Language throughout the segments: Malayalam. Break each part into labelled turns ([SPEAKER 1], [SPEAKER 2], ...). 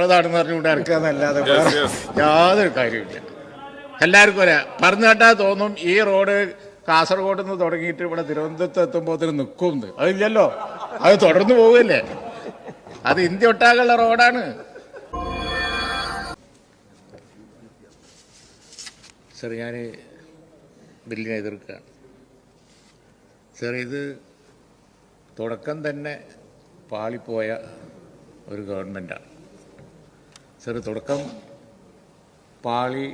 [SPEAKER 1] നമ്മളതാണെന്ന് പറഞ്ഞുകൊണ്ട് ഇറക്കാന്നല്ലാതെ യാതൊരു കാര്യമില്ല. എല്ലാവർക്കും ഒരേ പറഞ്ഞു കേട്ടാൽ തോന്നും ഈ റോഡ് കാസർഗോഡ് നിന്ന് തുടങ്ങിയിട്ട് ഇവിടെ തിരുവനന്തപുരത്ത് എത്തുമ്പോൾ നിൽക്കുമെന്ന്. അതില്ലല്ലോ, അത് തുടർന്ന് പോവുകയല്ലേ. അത് ഇന്ത്യ ഒട്ടാകുള്ള റോഡാണ്. സർ, ഞാൻ ബില്ലിനെ എതിർക്കുകയാണ്. സർ, ഇത് തുടക്കം തന്നെ പാളിപ്പോയ ഒരു ഗവൺമെൻറ്റാണ്. സർ, തുടക്കം പാളി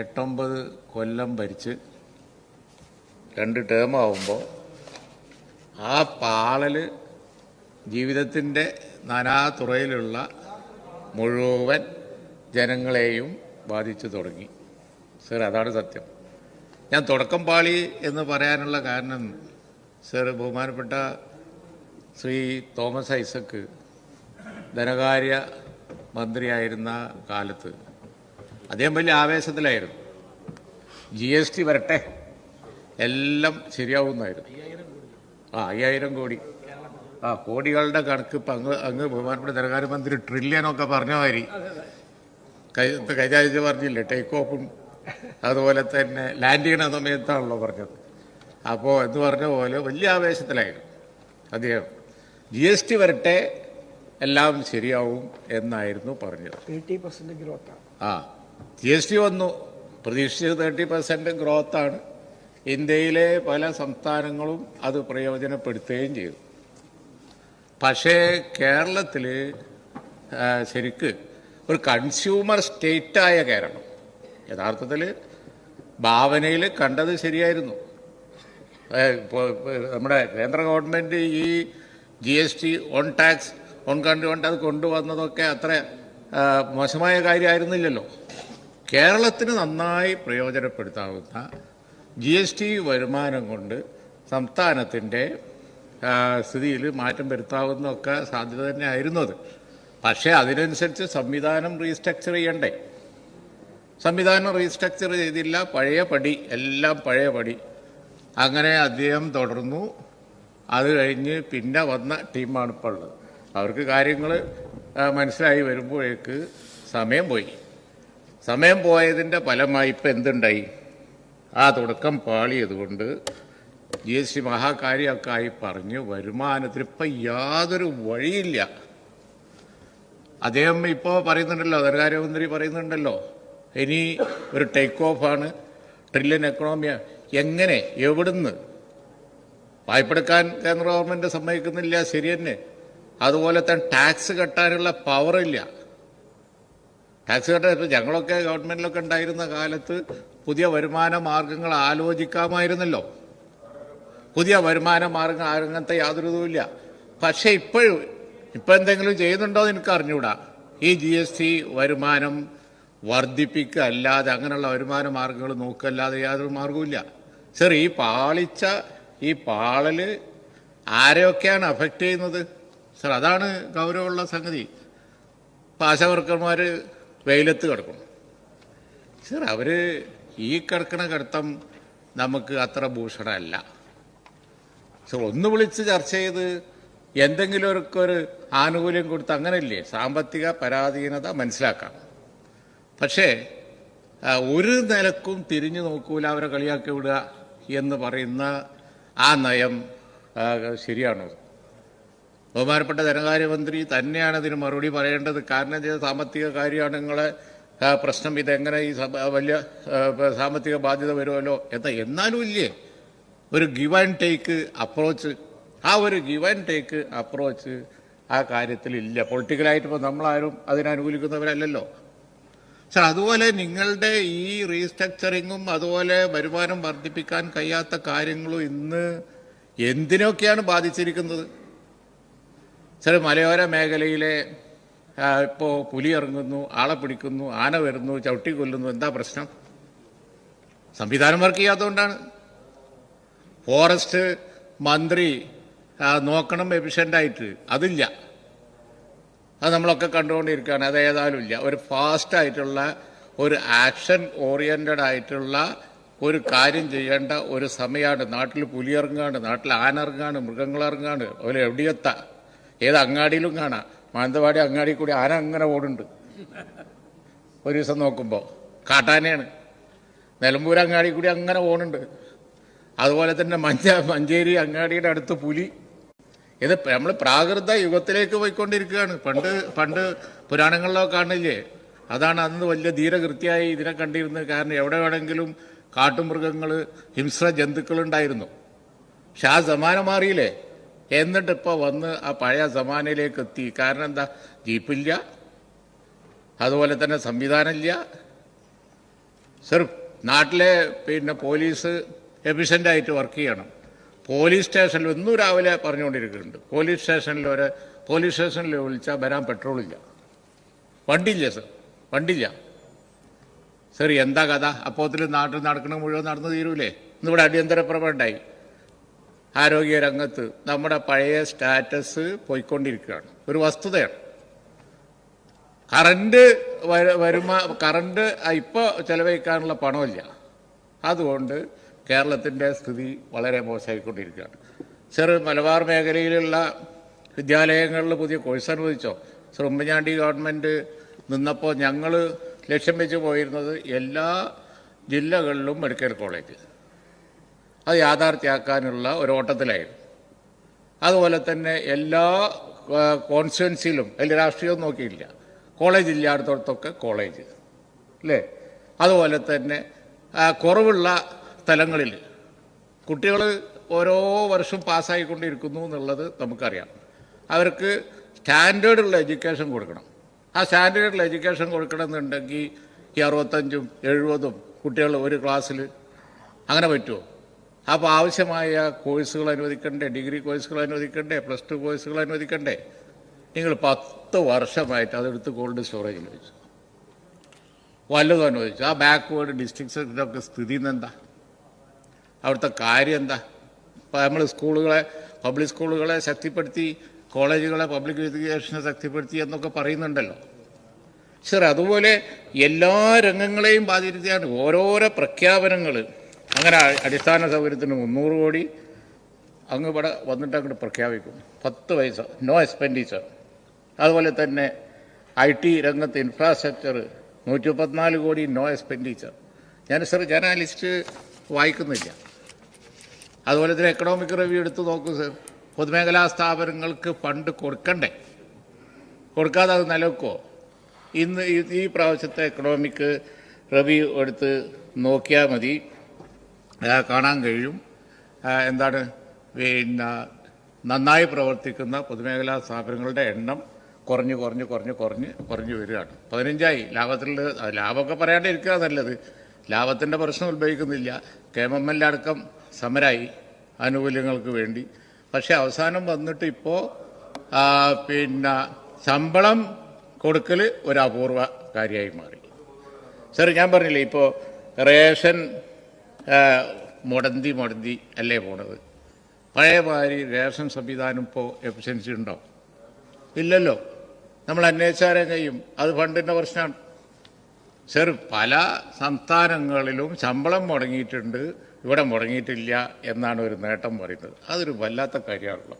[SPEAKER 1] 8-9 കൊല്ലം ഭരിച്ച് 2 ടേമാവുമ്പോൾ ആ പാളൽ ജീവിതത്തിൻ്റെ നാനാതുറയിലുള്ള മുഴുവൻ ജനങ്ങളെയും ബാധിച്ചു തുടങ്ങി. സർ, അതാണ് സത്യം. ഞാൻ തുടക്കം പാളി എന്ന് പറയാനുള്ള കാരണം, സർ, ബഹുമാനപ്പെട്ട ശ്രീ തോമസ് ഐസക്ക് ധനകാര്യ മന്ത്രിയായിരുന്ന കാലത്ത് അദ്ദേഹം വലിയ ആവേശത്തിലായിരുന്നു. GST വരട്ടെ, എല്ലാം ശരിയാവുന്നായിരുന്നു. 5000 കോടി കോടികളുടെ കണക്ക് ഇപ്പം അങ്ങ് ബഹുമാനപ്പെട്ട ധനകാര്യമന്ത്രി ട്രില്യനൊക്കെ പറഞ്ഞ മാതിരി കഴിഞ്ഞ ആഴ്ച പറഞ്ഞില്ലേ, ടേക്ക് ഓഫും അതുപോലെ തന്നെ ലാൻഡ് ചെയ്യണ സമയത്താണല്ലോ പറഞ്ഞത്. അപ്പോൾ എന്ന് പറഞ്ഞ പോലെ വലിയ ആവേശത്തിലായിരുന്നു അദ്ദേഹം. GST വരട്ടെ, എല്ലാം ശരിയാവും എന്നായിരുന്നു പറഞ്ഞത്.
[SPEAKER 2] 30% ഗ്രോത്ത്.
[SPEAKER 1] GST വന്നു, പ്രതീക്ഷിച്ചത് 30% ഗ്രോത്താണ്. ഇന്ത്യയിലെ പല സംസ്ഥാനങ്ങളും അത് പ്രയോജനപ്പെടുത്തുകയും ചെയ്തു. പക്ഷേ കേരളത്തിൽ ശരിക്ക് ഒരു കൺസ്യൂമർ സ്റ്റേറ്റായ കേരളം യഥാർത്ഥത്തിൽ ഭാവനയിൽ കണ്ടത് ശരിയായിരുന്നു. നമ്മുടെ കേന്ദ്ര ഗവൺമെൻറ് ഈ GST on tax own country കൊണ്ട് അത് കൊണ്ടുവന്നതൊക്കെ അത്ര മോശമായ കാര്യമായിരുന്നില്ലല്ലോ. കേരളത്തിന് നന്നായി പ്രയോജനപ്പെടുത്താവുന്ന GST വരുമാനം കൊണ്ട് സംസ്ഥാനത്തിൻ്റെ സ്ഥിതിയിൽ മാറ്റം വരുത്താവുന്നതൊക്കെ സാധ്യത തന്നെ ആയിരുന്നു അത്. പക്ഷേ അതിനനുസരിച്ച് സംവിധാനം റീസ്ട്രക്ചർ ചെയ്യണ്ടേ? സംവിധാനം റീസ്ട്രക്ചർ ചെയ്തില്ല. പഴയ പടി, എല്ലാം പഴയ പടി. അങ്ങനെ അദ്ദേഹം തുടർന്നു. അത് കഴിഞ്ഞ് പിന്നെ വന്ന ടീമാണ് ഇപ്പോൾ ഉള്ളത്. അവർക്ക് കാര്യങ്ങൾ മനസ്സിലായി വരുമ്പോഴേക്ക് സമയം പോയി. സമയം പോയതിൻ്റെ ഫലമായി ഇപ്പം എന്തുണ്ടായി? ആ തുടക്കം പാളിയതുകൊണ്ട് GST മഹാകാര്യമൊക്കെ ആയി പറഞ്ഞ് വരുമാനത്തിന് ഇപ്പം യാതൊരു വഴിയില്ല. അദ്ദേഹം ഇപ്പോൾ പറയുന്നുണ്ടല്ലോ, ധനകാര്യമന്ത്രി പറയുന്നുണ്ടല്ലോ, ഇനി ഒരു ടേക്ക് ഓഫാണ്, ട്രില്യൺ എക്കണോമിയാണ്. എങ്ങനെ, എവിടുന്ന്? വായ്പെടുക്കാൻ കേന്ദ്ര ഗവൺമെൻറ് സമ്മതിക്കുന്നില്ല, ശരി തന്നെ. അതുപോലെ തന്നെ ടാക്സ് കെട്ടാനുള്ള പവറില്ല. ടാക്സ് കെട്ടാൻ ഇപ്പോൾ ഞങ്ങളൊക്കെ ഗവൺമെൻറ്റിലൊക്കെ ഉണ്ടായിരുന്ന കാലത്ത് പുതിയ വരുമാന മാർഗങ്ങൾ ആലോചിക്കാമായിരുന്നല്ലോ. പുതിയ വരുമാന മാർഗം അങ്ങനത്തെ യാതൊരു ഇതുമില്ല. പക്ഷേ ഇപ്പം എന്തെങ്കിലും ചെയ്യുന്നുണ്ടോ എന്ന് എനിക്ക് അറിഞ്ഞൂടാ. ഈ GST വരുമാനം വർദ്ധിപ്പിക്കുക അല്ലാതെ അങ്ങനെയുള്ള വരുമാന മാർഗങ്ങൾ നോക്കല്ലാതെ യാതൊരു മാർഗവുമില്ല. സർ, ഈ പാളൽ ആരെയൊക്കെയാണ് അഫക്റ്റ് ചെയ്യുന്നത്? സർ, അതാണ് ഗൗരവമുള്ള സംഗതി. ആശാവർക്കർമാർ വെയിലത്ത് കിടക്കണം. സർ, അവർ ഈ കിടക്കണ കിടത്തം നമുക്ക് അത്ര ഭൂഷണമല്ല. സർ, ഒന്ന് വിളിച്ച് ചർച്ച ചെയ്ത് എന്തെങ്കിലും ഒരു ആനുകൂല്യം കൊടുത്ത് അങ്ങനെയല്ലേ സാമ്പത്തിക പരാധീനത മനസ്സിലാക്കാം. പക്ഷേ ഒരു നിലക്കും തിരിഞ്ഞു നോക്കൂല, അവരെ കളിയാക്കി വിടുക എന്ന് പറയുന്ന ആ നയം ശരിയാണോ? ബഹുമാനപ്പെട്ട ധനകാര്യമന്ത്രി തന്നെയാണ് ഇതിന് മറുപടി പറയേണ്ടത്. കാരണം ചെയ്ത സാമ്പത്തിക കാര്യമാണ് നിങ്ങളെ പ്രശ്നം. ഇതെങ്ങനെ ഈ വലിയ സാമ്പത്തിക ബാധ്യത വരുമല്ലോ എന്നാലും ഇല്ലേ ഒരു ഗിവ് ആൻഡ് ടേക്ക് അപ്രോച്ച്? ആ ഒരു ഗിവ് ആൻഡ് ടേക്ക് അപ്രോച്ച് ആ കാര്യത്തിൽ ഇല്ല. പൊളിറ്റിക്കലായിട്ട് ഇപ്പോൾ നമ്മളാരും അതിനനുകൂലിക്കുന്നവരല്ലല്ലോ. സർ, അതുപോലെ നിങ്ങളുടെ ഈ റീസ്ട്രക്ചറിങ്ങും അതുപോലെ വരുമാനം വർദ്ധിപ്പിക്കാൻ കഴിയാത്ത കാര്യങ്ങളും ഇന്ന് എന്തിനൊക്കെയാണ് ബാധിച്ചിരിക്കുന്നത്? സർ, മലയോര മേഖലയിലെ ഇപ്പോൾ പുലി ഇറങ്ങുന്നു, ആളെ പിടിക്കുന്നു, ആന വരുന്നു, ചവിട്ടി കൊല്ലുന്നു. എന്താ പ്രശ്നം? സംവിധാനം വർക്ക് ചെയ്യാത്തതുകൊണ്ടാണ്. ഫോറസ്റ്റ് മന്ത്രി നോക്കണം എഫിഷ്യൻ്റായിട്ട്, അതില്ല. അത് നമ്മളൊക്കെ കണ്ടുകൊണ്ടിരിക്കുകയാണ്. അത് ഏതായാലും ഇല്ല. ഒരു ഫാസ്റ്റായിട്ടുള്ള ഒരു ആക്ഷൻ ഓറിയൻറ്റഡ് ആയിട്ടുള്ള ഒരു കാര്യം ചെയ്യേണ്ട ഒരു സമയമാണ്. നാട്ടിൽ പുലി ഇറങ്ങാണ്, നാട്ടിൽ ആന ഇറങ്ങാണ്, മൃഗങ്ങളിറങ്ങാണ്. അതുപോലെ എവിടെയെത്താം, ഏത് അങ്ങാടിയിലും കാണാം. മാനന്തവാടി അങ്ങാടി കൂടി ആന അങ്ങനെ ഓടുന്നുണ്ട്. ഒരു ദിവസം നോക്കുമ്പോൾ കാട്ടാനയാണ്. നിലമ്പൂർ അങ്ങാടി കൂടി അങ്ങനെ പോകുന്നുണ്ട്. അതുപോലെ തന്നെ മഞ്ചേരി അങ്ങാടിയുടെ അടുത്ത് പുലി. ഇത് നമ്മൾ പ്രാകൃത യുഗത്തിലേക്ക് പോയിക്കൊണ്ടിരിക്കുകയാണ്. പണ്ട് പുരാണങ്ങളിലൊക്കെ കാണില്ലേ, അതാണ് അന്ന് വലിയ ധീരകൃത്യമായി ഇതിനെ കണ്ടിരുന്നത്. കാരണം എവിടെ വേണമെങ്കിലും കാട്ടുമൃഗങ്ങൾ, ഹിംസ്ര ജന്തുക്കളുണ്ടായിരുന്നു. പക്ഷെ ആ സമാനം മാറിയില്ലേ. എന്നിട്ടിപ്പോൾ വന്ന് ആ പഴയ സമാനയിലേക്ക് എത്തി. കാരണം എന്താ? ജീപ്പില്ല, അതുപോലെ തന്നെ സംവിധാനമില്ല. സർ, നാട്ടിലെ പോലീസ് എഫിഷ്യൻ്റായിട്ട് വർക്ക് ചെയ്യണം. പോലീസ് സ്റ്റേഷനിൽ ഇന്നും രാവിലെ പറഞ്ഞുകൊണ്ടിരിക്കുന്നുണ്ട്, പോലീസ് സ്റ്റേഷനിൽ വിളിച്ചാൽ വരാൻ പെട്രോളില്ല, വണ്ടിയില്ല സർ, വണ്ടിയില്ല. സർ, എന്താ കഥ? അപ്പോത്തിൽ നാട്ടിൽ നടക്കണ മുഴുവൻ നടന്നു തീരൂലേ? ഇന്നിവിടെ അടിയന്തര പ്രമേയം ഉണ്ടായി. ആരോഗ്യ രംഗത്ത് നമ്മുടെ പഴയ സ്റ്റാറ്റസ് പോയിക്കൊണ്ടിരിക്കുകയാണ്. ഒരു വസ്തുതയാണ്. കറണ്ട് ഇപ്പോൾ ചെലവഴിക്കാനുള്ള പണമില്ല. അതുകൊണ്ട് കേരളത്തിൻ്റെ സ്ഥിതി വളരെ മോശമായിക്കൊണ്ടിരിക്കുകയാണ്. മലബാർ മേഖലയിലുള്ള വിദ്യാലയങ്ങളിൽ പുതിയ കോഴ്സ് അനുവദിച്ചോ? ഉമ്മൻചാണ്ടി ഗവൺമെൻറ് നിന്നപ്പോൾ ഞങ്ങൾ ലക്ഷ്യം വെച്ച് പോയിരുന്നത് എല്ലാ ജില്ലകളിലും മെഡിക്കൽ കോളേജ്. അത് യാഥാർത്ഥ്യമാക്കാനുള്ള ഒരു ഓട്ടത്തിലായിരുന്നു. അതുപോലെ തന്നെ എല്ലാ കോൺസ്റ്റിറ്റ്യുവൻസിയിലും വലിയ രാഷ്ട്രീയം നോക്കിയില്ല, കോളേജ് ഇല്ലാത്തടത്തൊക്കെ കോളേജ് അല്ലേ. അതുപോലെ തന്നെ കുറവുള്ള സ്ഥലങ്ങളിൽ കുട്ടികൾ ഓരോ വർഷം പാസ്സായിക്കൊണ്ടിരിക്കുന്നു എന്നുള്ളത് നമുക്കറിയാം. അവർക്ക് സ്റ്റാൻഡേർഡുള്ള എഡ്യൂക്കേഷൻ കൊടുക്കണം. ആ സ്റ്റാൻഡേർഡുള്ള എഡ്യൂക്കേഷൻ കൊടുക്കണമെന്നുണ്ടെങ്കിൽ ഈ 65ഉം 70ഉം കുട്ടികൾ ഒരു ക്ലാസ്സിൽ അങ്ങനെ പറ്റുമോ? അപ്പോൾ ആവശ്യമായ കോഴ്സുകൾ അനുവദിക്കണ്ടേ? ഡിഗ്രി കോഴ്സുകൾ അനുവദിക്കണ്ടേ? +2 കോഴ്സുകൾ അനുവദിക്കണ്ടേ? നിങ്ങൾ 10 വർഷമായിട്ട് അതെടുത്ത് കോൾഡ് സ്റ്റോറേജിൽ വെച്ചു, വല്ലതും അനുവദിച്ചു. ആ ബാക്ക്വേർഡ് ഡിസ്ട്രിക്ട്സിൻ്റെയൊക്കെ സ്ഥിതി എന്താ? അവിടുത്തെ കാര്യം എന്താ? ഇപ്പോൾ നമ്മൾ പബ്ലിക് സ്കൂളുകളെ ശക്തിപ്പെടുത്തി, കോളേജുകളെ പബ്ലിക് എഡ്യൂക്കേഷനെ ശക്തിപ്പെടുത്തി എന്നൊക്കെ പറയുന്നുണ്ടല്ലോ. സർ, അതുപോലെ എല്ലാ രംഗങ്ങളെയും ബാധിക്കുകയാണ് ഓരോരോ പ്രഖ്യാപനങ്ങൾ. അങ്ങനെ അടിസ്ഥാന സൗകര്യത്തിന് 300 കോടി അങ്ങ് ഇവിടെ വന്നിട്ട് അങ്ങോട്ട് പ്രഖ്യാപിക്കും. 10 പൈസ നോ എക്സ്പെൻഡിച്ചർ. അതുപോലെ തന്നെ IT രംഗത്ത് ഇൻഫ്രാസ്ട്രക്ചർ 134 കോടി നോ എക്സ്പെൻഡിച്ചർ. ഞാൻ ആ ലിസ്റ്റ് വായിക്കുന്നില്ല. അതുപോലെ തന്നെ എക്കണോമിക് റിവ്യൂ എടുത്ത് നോക്കൂ സർ. പൊതുമേഖലാ സ്ഥാപനങ്ങൾക്ക് ഫണ്ട് കൊടുക്കാതെ അത് നിലനിൽക്കുമോ? ഇന്ന് ഈ പ്രാവശ്യത്തെ എക്കണോമിക് റിവ്യൂ എടുത്ത് നോക്കിയാൽ മതി, കാണാൻ കഴിയും. എന്താണ് നന്നായി പ്രവർത്തിക്കുന്ന പൊതുമേഖലാ സ്ഥാപനങ്ങളുടെ എണ്ണം കുറഞ്ഞ് വരികയാണ്. 15ആയി. ലാഭമൊക്കെ പറയാണ്ടിരിക്കുക നല്ലത്. ലാഭത്തിൻ്റെ പ്രശ്നം ഉത്ഭവിക്കുന്നില്ല. KMML അടക്കം സമരായി ആനുകൂല്യങ്ങൾക്ക് വേണ്ടി. പക്ഷേ അവസാനം വന്നിട്ട് ഇപ്പോൾ ശമ്പളം കൊടുക്കൽ ഒരു അപൂർവ കാര്യമായി മാറി. സർ, ഞാൻ പറഞ്ഞില്ലേ, ഇപ്പോൾ റേഷൻ മുടന്തി അല്ലേ പോണത്. പഴയ മാതിരി റേഷൻ സംവിധാനം ഇപ്പോൾ എഫിഷ്യൻസി ഉണ്ടോ? ഇല്ലല്ലോ. നമ്മൾ അന്വേഷിച്ചാലും കഴിയും, അത് ഫണ്ടിൻ്റെ പ്രശ്നമാണ്. സർ, പല സംസ്ഥാനങ്ങളിലും ശമ്പളം മുടങ്ങിയിട്ടുണ്ട്, ഇവിടെ മുടങ്ങിയിട്ടില്ല എന്നാണ് ഒരു നേട്ടം പറയുന്നത്. അതൊരു വല്ലാത്ത കാര്യമാണല്ലോ.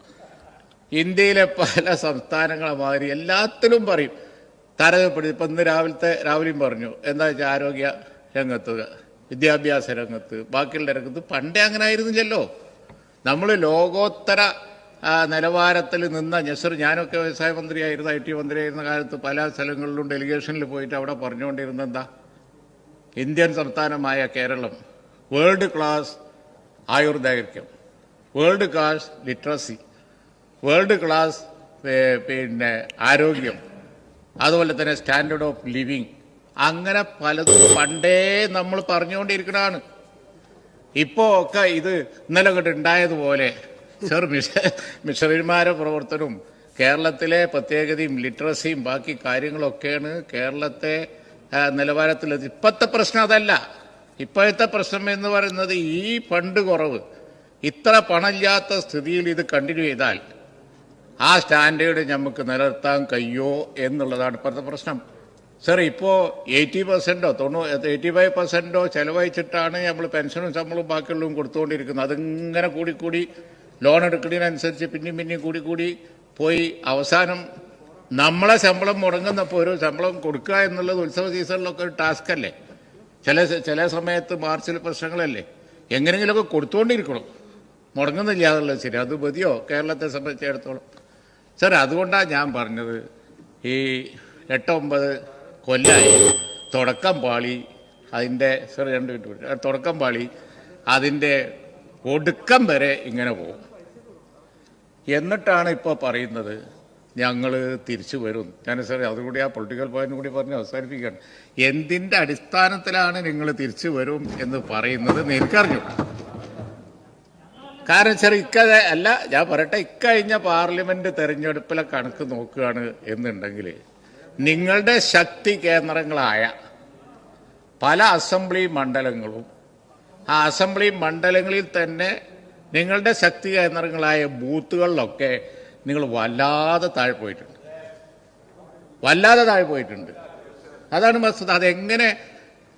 [SPEAKER 1] ഇന്ത്യയിലെ പല സംസ്ഥാനങ്ങളെ മാതിരി എല്ലാത്തിലും പറയും താരതമ്യപ്പെടുത്തി. ഇപ്പം ഇന്ന് രാവിലെയും പറഞ്ഞു, എന്താ വെച്ചാൽ ആരോഗ്യ രംഗത്ത്, വിദ്യാഭ്യാസ രംഗത്ത്, ബാക്കിയുള്ള രംഗത്ത് പണ്ടേ അങ്ങനെ ആയിരുന്നില്ലല്ലോ. നമ്മൾ ലോകോത്തര നിലവാരത്തിൽ നിന്ന ഞാനൊക്കെ വ്യവസായ മന്ത്രിയായിരുന്നു, IT മന്ത്രിയായിരുന്ന കാലത്ത് പല സ്ഥലങ്ങളിലും ഡെലിഗേഷനിൽ പോയിട്ട് അവിടെ പറഞ്ഞുകൊണ്ടിരുന്നത് എന്താ? ഇന്ത്യൻ സംസ്ഥാനമായ കേരളം വേൾഡ് ക്ലാസ് ആയുർദൈർഘ്യം, world class literacy, world class ആരോഗ്യം, അതുപോലെ തന്നെ സ്റ്റാൻഡേർഡ് ഓഫ് ലിവിങ്, അങ്ങനെ പലതും പണ്ടേ നമ്മൾ പറഞ്ഞുകൊണ്ടിരിക്കുന്നതാണ്. ഇപ്പോൾ ഒക്കെ ഇത് ഇന്നലെ കൊണ്ട് ഉണ്ടായതുപോലെ സർ, മിഷണറിമാരുടെ പ്രവർത്തനവും കേരളത്തിലെ പ്രത്യേകതയും ലിറ്ററസിയും ബാക്കി കാര്യങ്ങളൊക്കെയാണ് കേരളത്തെ നിലവാരത്തിലെത്തി. ഇപ്പോഴത്തെ പ്രശ്നം അതല്ല. ഇപ്പോഴത്തെ പ്രശ്നം എന്ന് പറയുന്നത് ഈ ഫണ്ട് കുറവ്. ഇത്ര പണമില്ലാത്ത സ്ഥിതിയിൽ ഇത് കണ്ടിന്യൂ ചെയ്താൽ ആ സ്റ്റാൻഡേർഡ് നമുക്ക് നിലനിർത്താൻ കഴിയുമോ എന്നുള്ളതാണ് ഇപ്പോഴത്തെ പ്രശ്നം. സർ, ഇപ്പോൾ 80%ഓ 85%ഓ ചെലവഴിച്ചിട്ടാണ് നമ്മൾ പെൻഷനും ശമ്പളവും ബാക്കിയുള്ളതും കൊടുത്തുകൊണ്ടിരിക്കുന്നത്. അതിങ്ങനെ കൂടി ലോൺ എടുക്കുന്നതിനനുസരിച്ച് പിന്നെയും കൂടി പോയി അവസാനം നമ്മളെ ശമ്പളം മുടങ്ങുന്നപ്പോൾ ഒരു ശമ്പളം കൊടുക്കുക എന്നുള്ളത് ഉത്സവ സീസണിലൊക്കെ ഒരു ടാസ്ക് അല്ലേ? ചില സമയത്ത് മാർച്ചിൽ പ്രശ്നങ്ങളല്ലേ? എങ്ങനെയെങ്കിലുമൊക്കെ കൊടുത്തുകൊണ്ടിരിക്കണം. മുടങ്ങുന്നില്ല എന്നുള്ളത് ശരി. അത് മതിയോ കേരളത്തെ സംബന്ധിച്ചിടത്തോളം? സാർ, അതുകൊണ്ടാണ് ഞാൻ പറഞ്ഞത്, ഈ 8-9 കൊല്ലമായി തുടക്കം പാളി, അതിൻ്റെ സാർ 2 മിനിറ്റ്, തുടക്കം പാളി അതിൻ്റെ ഒടുക്കം വരെ ഇങ്ങനെ പോകും. എന്നിട്ടാണ് ഇപ്പോൾ പറയുന്നത് ഞങ്ങൾ തിരിച്ചു വരും. ഞാൻ സാർ അതുകൂടി ആ പൊളിറ്റിക്കൽ പോയിന്റ് കൂടി പറഞ്ഞ് അവസാനിപ്പിക്കുകയാണ്. എന്തിൻ്റെ അടിസ്ഥാനത്തിലാണ് നിങ്ങൾ തിരിച്ചു വരും എന്ന് പറയുന്നത് എനിക്കറിഞ്ഞു. കാരണം സാർ അല്ല, ഞാൻ പറയട്ടെ, ഇക്കഴിഞ്ഞ പാർലമെന്റ് തെരഞ്ഞെടുപ്പിലെ കണക്ക് നോക്കുകയാണ് എന്നുണ്ടെങ്കിൽ നിങ്ങളുടെ ശക്തി കേന്ദ്രങ്ങളായ പല അസംബ്ലി മണ്ഡലങ്ങളും, ആ അസംബ്ലി മണ്ഡലങ്ങളിൽ തന്നെ നിങ്ങളുടെ ശക്തി കേന്ദ്രങ്ങളായ ബൂത്തുകളിലൊക്കെ നിങ്ങൾ വല്ലാതെ താഴെ പോയിട്ടുണ്ട്. അതാണ് വസ്തുത. അതെങ്ങനെ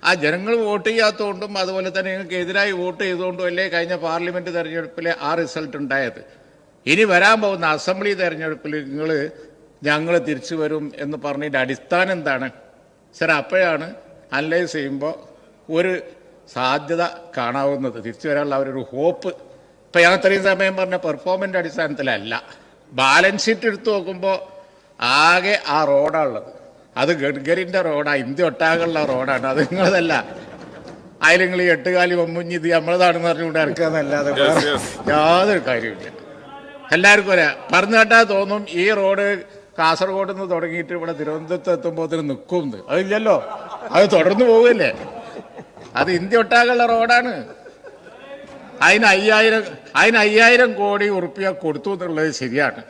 [SPEAKER 1] ആ ജനങ്ങൾ വോട്ട് ചെയ്യാത്തതുകൊണ്ടും അതുപോലെ തന്നെ നിങ്ങൾക്ക് എതിരായി വോട്ട് ചെയ്തുകൊണ്ടും അല്ലേ കഴിഞ്ഞ പാർലമെന്റ് തെരഞ്ഞെടുപ്പിലെ ആ റിസൾട്ട് ഉണ്ടായത്. ഇനി വരാൻ പോകുന്ന അസംബ്ലി തെരഞ്ഞെടുപ്പിൽ ഞങ്ങൾ തിരിച്ചു വരും എന്ന് പറഞ്ഞതിൻ്റെ അടിസ്ഥാനം എന്താണ് സാർ? അപ്പോഴാണ് അനലൈസ് ചെയ്യുമ്പോൾ ഒരു സാധ്യത കാണാവുന്നത്, തിരിച്ചു വരാനുള്ള അവരൊരു ഹോപ്പ്. ഇപ്പം ഞാൻ ഇത്രയും സമയം പറഞ്ഞ പെർഫോമൻസിൻ്റെ അടിസ്ഥാനത്തിലല്ല, ബാലൻസ് ഷീറ്റ് എടുത്തു നോക്കുമ്പോൾ ആകെ ആ റോഡാണുള്ളത്. അത് ഗഡ്കരിൻ്റെ റോഡാണ്, ഇന്ത്യ ഒട്ടാകുള്ള റോഡാണ്. അത് നിങ്ങളതല്ല. അതിൽ നിങ്ങൾ 8 കാലി വമ്പുഞ്ഞി ഇത് നമ്മളതാണെന്ന് പറഞ്ഞുകൊണ്ട് ഇറക്കാന്നല്ലാതെ യാതൊരു കാര്യമില്ല. എല്ലാവർക്കും പറഞ്ഞു കേട്ടാൽ തോന്നും ഈ റോഡ് കാസർഗോഡ് നിന്ന് തുടങ്ങിയിട്ട് ഇവിടെ തിരുവനന്തപുരത്ത് എത്തുമ്പോൾ നിൽക്കുമെന്ന്. അതില്ലല്ലോ, അത് തുടർന്ന് പോവുകയല്ലേ. അത് ഇന്ത്യ ഒട്ടാകുള്ള റോഡാണ്. അതിന് 5000 കോടി ഉറുപ്പിക കൊടുത്തു എന്നുള്ളത് ശരിയാണ്.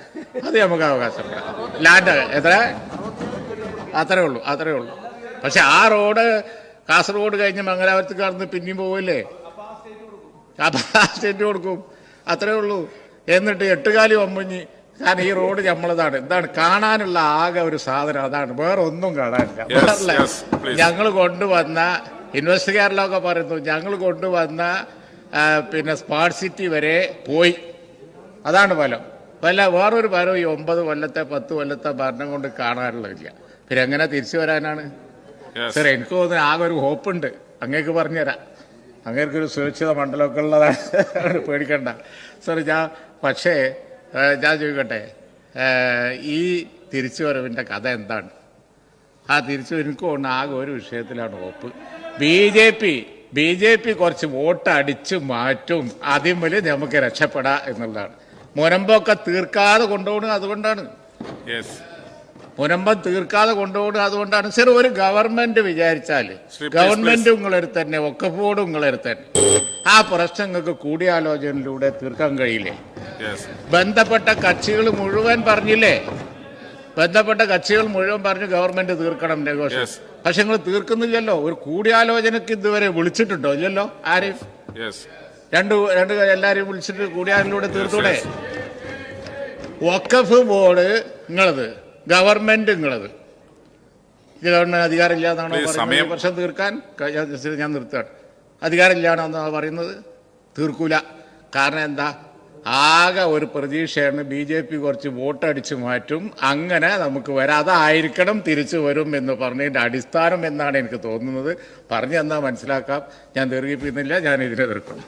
[SPEAKER 1] അത് നമുക്ക് അവകാശപ്പെടാം. ലാൻഡ് എത്ര? അത്രേ ഉള്ളൂ. പക്ഷെ ആ റോഡ് കാസർഗോഡ് കഴിഞ്ഞ് മംഗലാപുരത്ത് കടന്ന് പിന്നെയും പോവില്ലേ? സ്റ്റേറ്റ് കൊടുക്കും, അത്രേ ഉള്ളൂ. എന്നിട്ട് 8 കാലി വമ്പഞ്ഞി. കാരണം ഈ റോഡ് നമ്മളതാണ്. എന്താണ് കാണാനുള്ള ആകെ ഒരു സാധനം അതാണ്, വേറെ ഒന്നും കാണാനില്ല. ഞങ്ങൾ കൊണ്ടുവന്ന ഇൻവെസ്റ്റ് കേരളമൊക്കെ പറയുന്നു, ഞങ്ങൾ കൊണ്ടുവന്ന പിന്നെ സ്മാർട്ട് സിറ്റി വരെ പോയി. അതാണ് ഫലം. വേറൊരു ഫലം ഈ 9 കൊല്ലത്തെ 10 കൊല്ലത്തെ ഭരണം കൊണ്ട് കാണാനുള്ളതില്ല. പിന്നെ എങ്ങനെ തിരിച്ചു വരാനാണ് സാർ? എനിക്ക് തോന്നുന്നു ആകെ ഒരു ഹോപ്പുണ്ട്. അങ്ങേക്ക് പറഞ്ഞുതരാം. അങ്ങേക്കൊരു സുരക്ഷിത മണ്ഡലമൊക്കെ ഉള്ളതാണ്, പേടിക്കണ്ട സാർ. പക്ഷേ ഞാൻ ചോദിക്കട്ടെ, ഈ തിരിച്ചുവരവിൻ്റെ കഥ എന്താണ്? ആ എനിക്ക് തോന്നുന്നു ആകെ ഒരു വിഷയത്തിലാണ് ഹോപ്പ്. ബി ജെ പി കുറച്ച് വോട്ട് അടിച്ചു മാറ്റും, അതിന്മേൽ നമുക്ക് രക്ഷപ്പെടാം എന്നുള്ളതാണ്. മുനമ്പൊക്കെ തീർക്കാതെ കൊണ്ടുപോകുന്നത് അതുകൊണ്ടാണ്. മുനമ്പം തീർക്കാതെ കൊണ്ടുപോകുന്നത് അതുകൊണ്ടാണ്. സാർ, ഒരു ഗവൺമെന്റ് വിചാരിച്ചാൽ ഗവൺമെന്റ് നിങ്ങളെടുത്ത് തന്നെ, ഒക്കപ്പോടും നിങ്ങളെടുത്ത് തന്നെ ആ പ്രശ്നങ്ങൾക്ക് കൂടിയാലോചനയിലൂടെ തീർക്കാൻ കഴിയില്ലേ? ബന്ധപ്പെട്ട കക്ഷികൾ മുഴുവൻ പറഞ്ഞില്ലേ? പറഞ്ഞു ഗവൺമെന്റ് തീർക്കണം നെഗോഷിയേഷൻ. പക്ഷെ നിങ്ങൾ തീർക്കുന്നില്ലല്ലോ. ഒരു കൂടിയാലോചനക്ക് ഇതുവരെ വിളിച്ചിട്ടുണ്ടോ? ഇല്ലല്ലോ. ആരെയും രണ്ട് എല്ലാരെയും വിളിച്ചിട്ട് കൂടിയാലോചനയിലൂടെ തീർത്തൂടെ? വഖഫ് ബോർഡ് നിങ്ങളത്, ഗവൺമെന്റ് നിങ്ങളത്. ഗവൺമെന്റ് അധികാരമില്ലാന്നാണോ പറയുന്നത്? വർഷം തീർക്കാൻ ഞാൻ നിർത്തുകയാണ്. അധികാരമില്ലാന്നാണോ പറയുന്നത്? തീർക്കൂല. കാരണം എന്താ? ആകെ ഒരു പ്രതീക്ഷയാണ് ബി ജെ പി കുറച്ച് വോട്ടടിച്ചു മാറ്റും, അങ്ങനെ നമുക്ക് വരാം, അതായിരിക്കണം തിരിച്ചു വരും എന്ന് പറഞ്ഞതിൻ്റെ അടിസ്ഥാനം എന്നാണ് എനിക്ക് തോന്നുന്നത്. പറഞ്ഞു തന്നാൽ മനസ്സിലാക്കാം. ഞാൻ ദീർഘിപ്പിക്കുന്നില്ല, ഞാൻ ഇതിനെ എതിർക്കും.